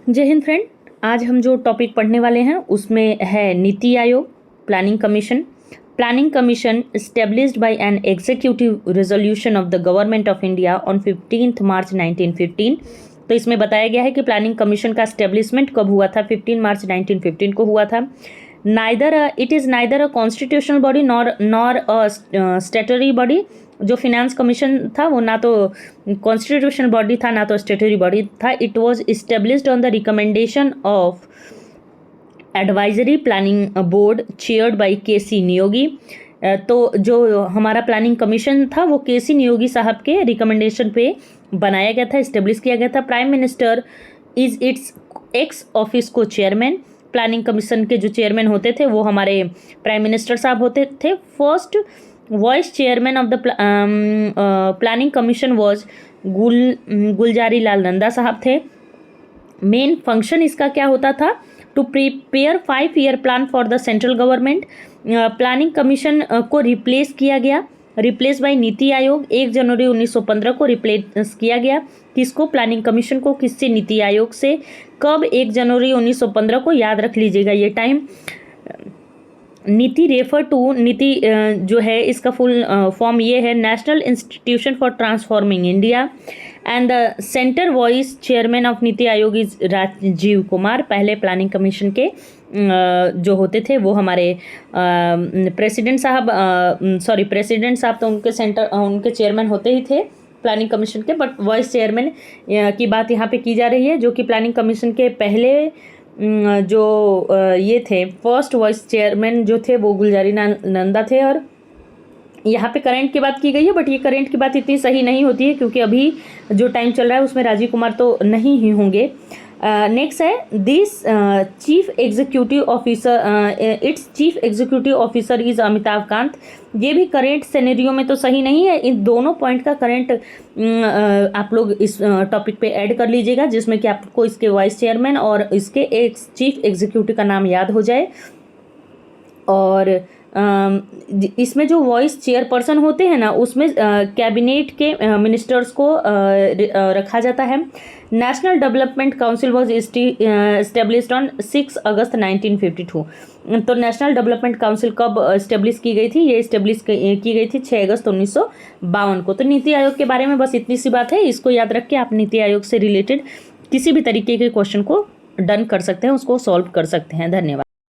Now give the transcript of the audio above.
जय हिंद फ्रेंड। आज हम जो टॉपिक पढ़ने वाले हैं उसमें है NITI Aayog, planning commission. Planning commission established by an executive resolution of the government of India on 15th March 1915। तो इसमें बताया गया है कि प्लानिंग कमीशन का एस्टेब्लिशमेंट कब हुआ था, 15 मार्च 1915 को हुआ था। It is neither a constitutional body nor a statutory body. जो फिनेंस कमीशन था वो ना तो कॉन्स्टिट्यूशनल बॉडी था ना तो स्टैट्यूटरी बॉडी था। It was established on the recommendation of advisory planning board chaired by K C. Neogy. तो जो हमारा प्लानिंग कमीशन था वो के.सी. नियोगी साहब के रिकमेंडेशन पे बनाया गया था, इस्टेब्लिश किया गया था। Prime minister is it's x office को चेयरमैन। प्लानिंग कमीशन के जो चेयरमैन होते थे वो हमारे प्राइम मिनिस्टर साहब होते थे। First vice chairman of the planning commission was Gulzari Lal Nanda साहब थे। मेन फंक्शन इसका क्या होता था? To prepare 5-year plan for the central government. Planning commission को रिप्लेस किया गया, रिप्लेस बाय नीति आयोग। 1 जनवरी 1915 को रिप्लेस किया गया। किसको? प्लानिंग कमीशन को। किससे? नीति आयोग से। कब? 1 जनवरी 1915 को। याद रख लीजिएगा ये टाइम। नीति रेफर टू, नीति जो है इसका फुल फॉर्म ये है, national institution for transforming India. And the centre vice chairman of NITI Aayog is Rajiv Kumar. पहले प्लानिंग कमीशन के जो होते थे वो हमारे प्रेसिडेंट साहब तो उनके चेयरमैन होते ही थे प्लानिंग कमीशन के, बट वॉइस चेयरमैन की बात यहाँ पे की जा रही है। जो कि प्लानिंग कमीशन के पहले जो ये थे फर्स्ट वाइस चेयरमैन जो थे वो गुलजारी नंदा थे। और यहाँ पे करंट की बात की गई है, बट ये करंट की बात इतनी सही नहीं होती है क्योंकि अभी जो टाइम चल रहा है उसमें राजीव कुमार तो नहीं ही होंगे। नेक्स्ट है this chief executive officer, it's chief executive officer is Amitabh Kant. ये भी करेंट सिनेरियो में तो सही नहीं है। इन दोनों पॉइंट का करंट आप लोग इस टॉपिक पे ऐड कर लीजिएगा जिसमें कि आपको इसके वाइस चेयरमैन और इसके एक चीफ एग्जीक्यूटिव का नाम याद हो जाए। और इसमें जो वॉइस चेयरपर्सन होते हैं ना उसमें कैबिनेट के मिनिस्टर्स को रखा जाता है। National development council was established on 6 अगस्त 1952। तो नेशनल डेवलपमेंट काउंसिल कब एस्टेब्लिश की गई थी? ये एस्टेब्लिश की गई थी 6 अगस्त 1952 को। तो नीति आयोग के बारे में बस इतनी सी बात है। इसको याद रख के आप नीति आयोग से रिलेटेड किसी भी तरीके के क्वेश्चन को डन कर सकते हैं, उसको सॉल्व कर सकते हैं। धन्यवाद।